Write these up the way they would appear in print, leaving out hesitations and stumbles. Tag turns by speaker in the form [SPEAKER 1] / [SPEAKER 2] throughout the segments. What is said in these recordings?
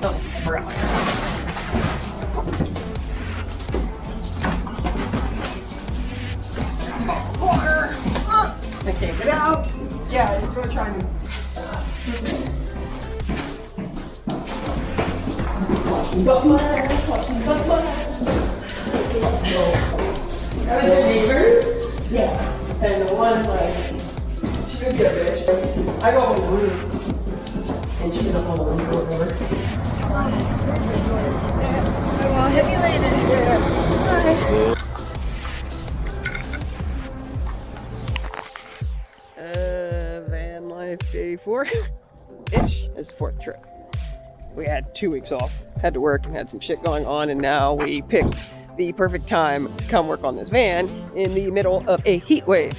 [SPEAKER 1] Oh, I forgot my water. I can't get out. Yeah, I'm gonna try and. That was your neighbor? Yeah. And the one, like, she could be a bitch. I go on the roof. And she's up on the roof or whatever.
[SPEAKER 2] Well, I'll hit you later. Bye.
[SPEAKER 1] Van life day 4-ish. It's the 4th trip. We had 2 weeks off, had to work and had some shit going on, and now we picked the perfect time to come work on this van in the middle of a heat wave.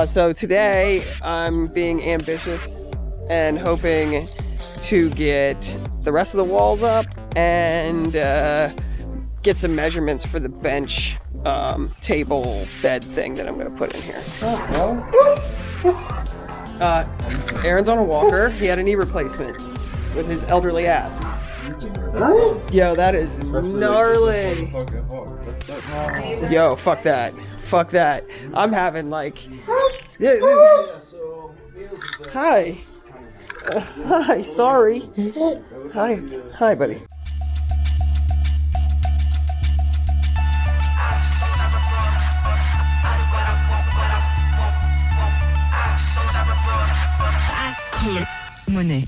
[SPEAKER 1] So today I'm being ambitious and hoping to get the rest of the walls up and get some measurements for the bench table bed thing that I'm going to put in here. Aaron's on a walker. He had a knee replacement with his elderly ass. Yo, that is gnarly. Yo, fuck that. Fuck that. I'm having like... Hi. Hi, sorry. Hi, buddy.
[SPEAKER 3] Money.